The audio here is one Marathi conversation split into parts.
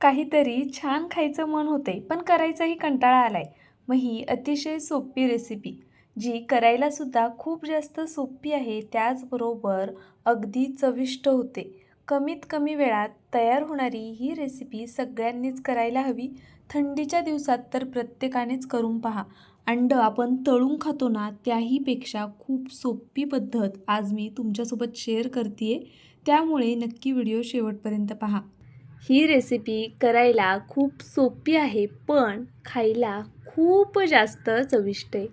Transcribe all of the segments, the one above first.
काहीतरी छान खायचं मन होते पण करायचाही कंटाळा आलाय. मग ही अतिशय सोपी रेसिपी जी करायला सुद्धा खूप जास्त सोपी आहे, त्याचबरोबर अगदी चविष्ट होते. कमीत कमी वेळात तयार होणारी ही रेसिपी सगळ्यांनीच करायला हवी. थंडीच्या दिवसात तर प्रत्येकानेच करून पहा. अंड आपण तळून खातो ना, त्याहीपेक्षा खूप सोपी पद्धत आज मी तुमच्यासोबत शेअर करते, त्यामुळे नक्की व्हिडिओ शेवटपर्यंत पहा. ही रेसिपी करायला खूप सोपी आहे पण खायला खूप जास्त चविष्ट आहे.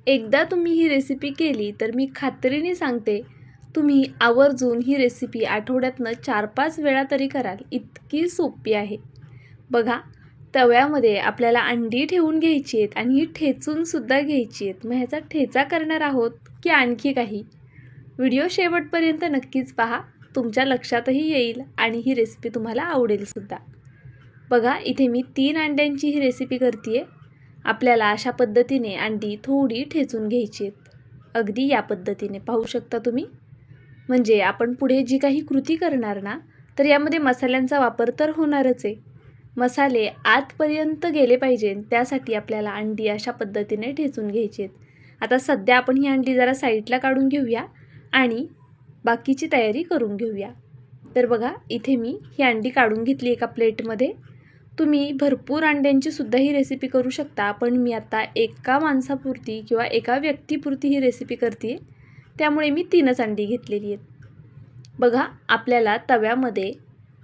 एकदा तुम्ही ही रेसिपी केली तर मी खात्रीने सांगते, तुम्ही आवर्जून ही रेसिपी आठवड्यातनं 4-5 वेळा तरी कराल, इतकी सोपी आहे. बघा, तव्यामध्ये आपल्याला अंडी ठेवून घ्यायची आहेत आणि ही ठेचूनसुद्धा घ्यायची आहेत. मग ह्याचा ठेचा करणार आहोत की आणखी काही? व्हिडिओ शेवटपर्यंत नक्कीच पहा, तुमच्या लक्षातही येईल आणि ही रेसिपी तुम्हाला आवडेलसुद्धा. बघा, इथे मी 3 अंड्यांची ही रेसिपी करते आहे. आपल्याला अशा पद्धतीने अंडी थोडी ठेचून घ्यायची आहेत. अगदी या पद्धतीने पाहू शकता तुम्ही. म्हणजे आपण पुढे जी काही कृती करणार ना, तर यामध्ये मसाल्यांचा वापर तर होणारच आहे. मसाले आतपर्यंत गेले पाहिजे, त्यासाठी आपल्याला अंडी अशा पद्धतीने ठेचून घ्यायची आहेत. आता सध्या आपण ही अंडी जरा साईडला काढून घेऊया आणि बाकीची तयारी करून घेऊया. तर बघा, इथे मी ही अंडी काढून घेतली एका प्लेटमध्ये. तुम्ही भरपूर अंड्यांची सुद्धा ही रेसिपी करू शकता, पण मी आता एका माणसापुरती किंवा एका व्यक्तीपुरती ही रेसिपी करते, त्यामुळे मी 3च अंडी घेतलेली आहेत. बघा, आपल्याला तव्यामध्ये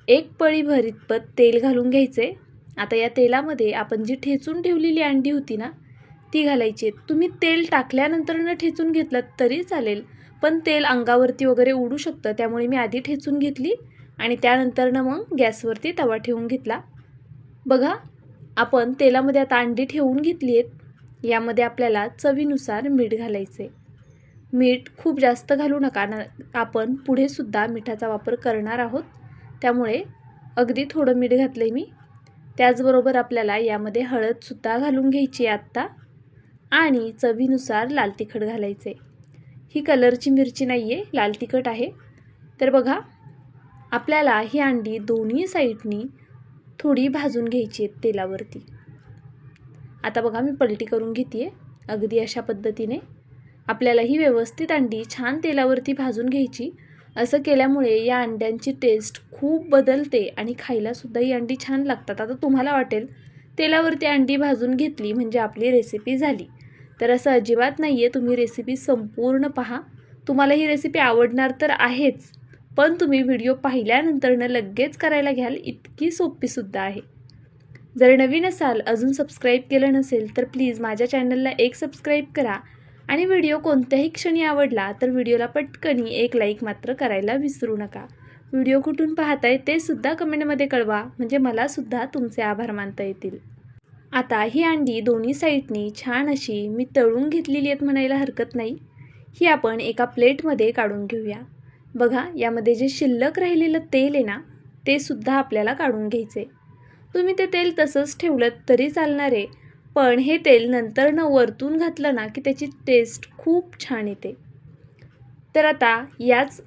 1 पळीभर इतपत तेल घालून घ्यायचे. आता या तेलामध्ये आपण जी ठेचून ठेवलेली अंडी होती ना, ती घालायची आहेत. तुम्ही तेल टाकल्यानंतर न ठेचून घेतलं तरी चालेल, पण तेल अंगावरती वगैरे उडू शकतं, त्यामुळे मी आधी ठेचून घेतली आणि त्यानंतर मग गॅसवरती तवा ठेवून घेतला. बघा, आपण तेलामध्ये आता अंडी ठेवून घेतली आहेत. यामध्ये आपल्याला चवीनुसार मीठ घालायचे. मीठ खूप जास्त घालू नका ना, आपण पुढे सुद्धा मिठाचा वापर करणार आहोत, त्यामुळे अगदी थोडं मीठ घातलं आहे मी. त्याचबरोबर आपल्याला यामध्ये हळदसुद्धा घालून घ्यायची आहे आत्ता आणि चवीनुसार लाल तिखट घालायचे. ही कलरची मिरची नाही आहे, लाल तिखट आहे. तर बघा, आपल्याला ही अंडी दोन्ही साईडनी थोडी भाजून घ्यायची आहेत तेलावरती. आता बघा, मी पलटी करून घेते आहे. अगदी अशा पद्धतीने आपल्याला ही व्यवस्थित अंडी छान तेलावरती भाजून घ्यायची. असं केल्यामुळे या अंड्यांची टेस्ट खूप बदलते आणि खायलासुद्धा ही अंडी छान लागतात. आता तुम्हाला वाटेल तेलावरती अंडी भाजून घेतली म्हणजे आपली रेसिपी झाली, तर असं अजिबात नाही आहे. तुम्ही रेसिपी संपूर्ण पहा. तुम्हाला ही रेसिपी आवडणार तर आहेच, पण तुम्ही व्हिडिओ पाहिल्यानंतरनं लगेच करायला घ्याल, इतकी सोपीसुद्धा आहे. जर नवीन असाल, अजून सबस्क्राईब केलं नसेल तर प्लीज माझ्या चॅनलला एक सबस्क्राईब करा आणि व्हिडिओ कोणत्याही क्षणी आवडला तर व्हिडिओला पटकनी एक लाईक मात्र करायला विसरू नका. व्हिडिओ कुठून पाहताय ते सुद्धा कमेंटमध्ये कळवा, म्हणजे मलासुद्धा तुमचे आभार मानता येतील. आता ही अंडी दोन्ही साईडनी छान अशी मी तळून घेतलेली आहेत म्हणायला हरकत नाही. ही आपण एका प्लेटमध्ये काढून घेऊया. बघा, यामध्ये जे शिल्लक राहिलेलं तेल आहे ना, ते सुद्धा आपल्याला काढून घ्यायचे. तुम्ही ते तेल तसंच ठेवलं तरी चालणार आहे, पण हे तेल नंतर वरतून घातलं ना की त्याची टेस्ट खूप छान येते. तर आता याच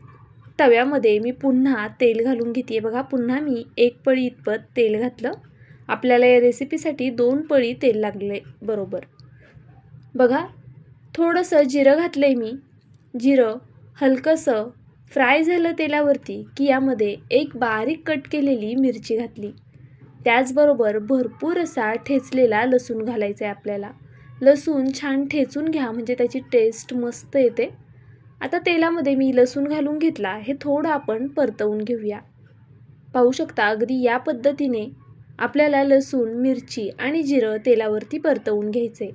तव्यामध्ये मी पुन्हा तेल घालून घेते. बघा, पुन्हा मी 1 पळी इतपत तेल घातलं. आपल्याला या रेसिपीसाठी 2 पळी तेल लागले बरोबर. बघा, थोडंसं जिरं घातलं आहे मी. जिरं हलकंसं फ्राय झालं तेलावरती की यामध्ये 1 बारीक कट केलेली मिरची घातली. त्याचबरोबर भरपूर असा ठेचलेला लसूण घालायचा आहे आपल्याला. लसूण छान ठेचून घ्या, म्हणजे त्याची टेस्ट मस्त येते. आता तेलामध्ये मी लसूण घालून घेतला. हे थोडं आपण परतवून घेऊया. पाहू शकता, अगदी या पद्धतीने आपल्याला लसूण, मिरची आणि जिरं तेलावरती परतवून घ्यायचे.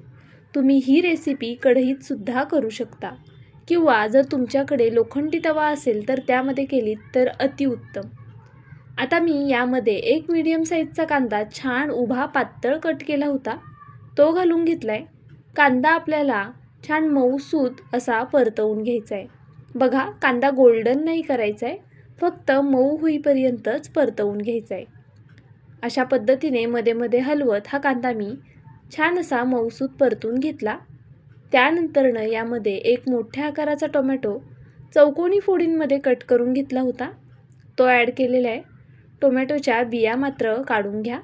तुम्ही ही रेसिपी कढईतसुद्धा करू शकता किंवा जर तुमच्याकडे लोखंडी तवा असेल तर त्यामध्ये केलीत तर अतिउत्तम. आता मी यामध्ये 1 मीडियम साईजचा कांदा छान उभा पातळ कट केला होता, तो घालून घेतला आहे. कांदा आपल्याला छान मऊसूत असा परतवून घ्यायचा आहे. बघा, कांदा गोल्डन नाही करायचा आहे, फक्त मऊ होईपर्यंतच परतवून घ्यायचा आहे. अशा पद्धतीने मध्ये मध्ये हलवत हा कांदा मी छान असा मऊसूत परतून घेतला. त्यानंतरनं यामध्ये 1 मोठ्या आकाराचा टोमॅटो चौकोनी फोडींमध्ये कट करून घेतला होता, तो ॲड केलेला आहे. टोमॅटोच्या बिया मात्र काढून घ्या.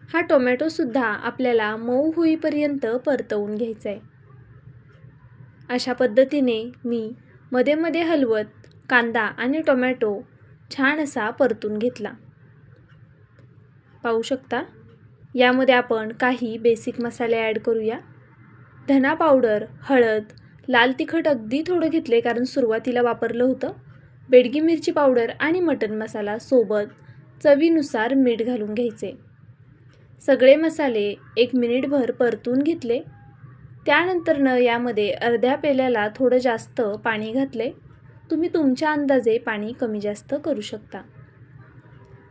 हा टोमॅटोसुद्धा आपल्याला मऊ होईपर्यंत परतवून घ्यायचा आहे. अशा पद्धतीने मी मध्ये मध्ये हलवत कांदा आणि टोमॅटो छान असा परतून घेतला. पाहू शकता. यामध्ये आपण काही बेसिक मसाले ॲड करूया. धना पावडर, हळद, लाल तिखट अगदी थोडं घेतले कारण सुरुवातीला वापरलं होतं. बेडगी मिरची पावडर आणि मटण मसाला सोबत चवीनुसार मीठ घालून घ्यायचे. सगळे मसाले 1 मिनिटभर परतून घेतले. त्यानंतरनं यामध्ये अर्ध्या पेल्याला थोडं जास्त पाणी घातले. तुम्ही तुमच्या अंदाजे पाणी कमी जास्त करू शकता.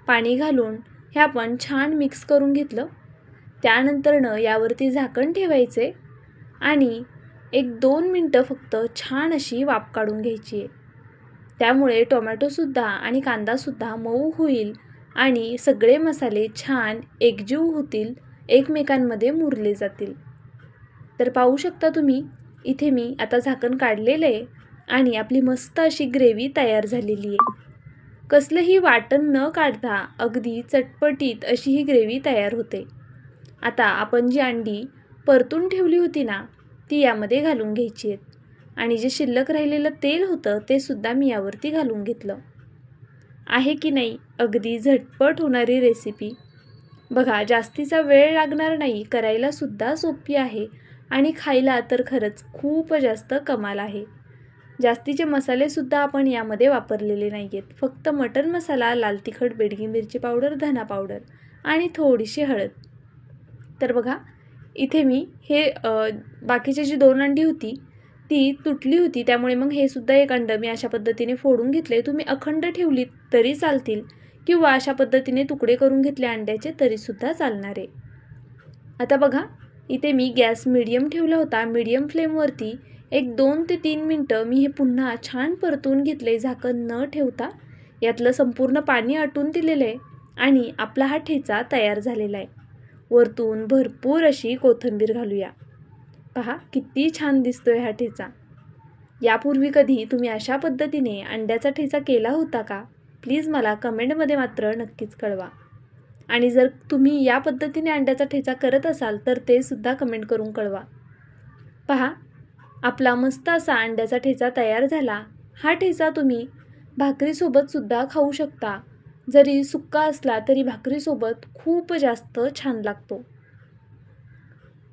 पाणी घालून हे आपण छान मिक्स करून घेतलं. त्यानंतरनं यावरती झाकण ठेवायचे आणि 1-2 मिनटं फक्त छान अशी वाफ काढून घ्यायची आहे. त्यामुळे टोमॅटोसुद्धा आणि कांदासुद्धा मऊ होईल आणि सगळे मसाले छान एकजीव होतील, एकमेकांमध्ये मुरले जातील. तर पाहू शकता तुम्ही, इथे मी आता झाकण काढलेलं आहे आणि आपली मस्त अशी ग्रेव्ही तयार झालेली आहे. कसलंही वाटण न काढता अगदी चटपटीत अशी ही ग्रेव्ही तयार होते. आता आपण जी अंडी परतून ठेवली होती ना, ती यामध्ये घालून घ्यायची आहेत आणि जे शिल्लक राहिलेलं तेल होतं ते सुद्धा मी यावरती घालून घेतलं. आहे की नाही अगदी झटपट होणारी रेसिपी. बघा, जास्तीचा वेळ लागणार नाही, करायला सुद्धा सोपी आहे आणि खायला तर खरंच खूप जास्त कमाल आहे. जास्तीचे मसालेसुद्धा आपण यामध्ये वापरलेले नाही आहेत. फक्त मटण मसाला, लाल तिखट, बेडगी मिरची पावडर, धना पावडर आणि थोडीशी हळद. तर बघा, इथे मी हे बाकीची जी 2 अंडी होती ती तुटली होती, त्यामुळे मग हे सुद्धा 1 अंडं मी अशा पद्धतीने फोडून घेतले. तुम्ही अखंड ठेवली तरी चालतील किंवा अशा पद्धतीने तुकडे करून घेतले अंड्याचे तरीसुद्धा चालणार आहे. आता बघा, इथे मी गॅस मीडियम ठेवला होता. मीडियम फ्लेमवरती 2 ते 3 मिनटं मी हे पुन्हा छान परतून घेतले झाकण न ठेवता. यातलं संपूर्ण पाणी आटून दिलेलं आहे आणि आपला हा ठेचा तयार झालेला आहे. वरतून भरपूर अशी कोथिंबीर घालूया. पहा किती छान दिसतोय हा ठेचा. यापूर्वी कधी तुम्ही अशा पद्धतीने अंड्याचा ठेचा केला होता का? प्लीज मला कमेंटमध्ये मात्र नक्कीच कळवा. आणि जर तुम्ही या पद्धतीने अंड्याचा ठेचा करत असाल तर ते सुद्धा कमेंट करून कळवा. पहा, आपला मस्त असा अंड्याचा ठेचा तयार झाला. हा ठेचा तुम्ही भाकरीसोबतसुद्धा खाऊ शकता. जरी सुक्का असला तरी भाकरीसोबत खूप जास्त छान लागतो.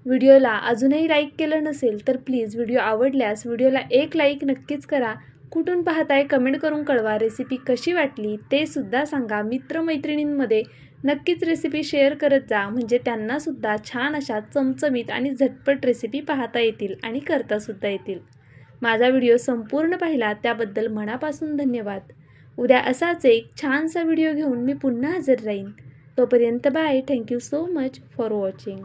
व्हिडिओला अजूनही लाईक केलं नसेल तर प्लीज व्हिडिओ आवडल्यास व्हिडिओला 1 लाईक नक्कीच करा. कुठून पाहताय कमेंट करून कळवा. रेसिपी कशी वाटली ते सुद्धा सांगा. मित्रमैत्रिणींमध्ये नक्कीच रेसिपी शेअर करत जा, म्हणजे त्यांनासुद्धा छान अशा चमचमीत आणि झटपट रेसिपी पाहता येतील आणि करतासुद्धा येतील. माझा व्हिडिओ संपूर्ण पाहिला त्याबद्दल मनापासून धन्यवाद. उद्या असाच एक छानसा व्हिडिओ घेऊन मी पुन्हा हजर राहीन. तोपर्यंत bye. Thank you so much for watching.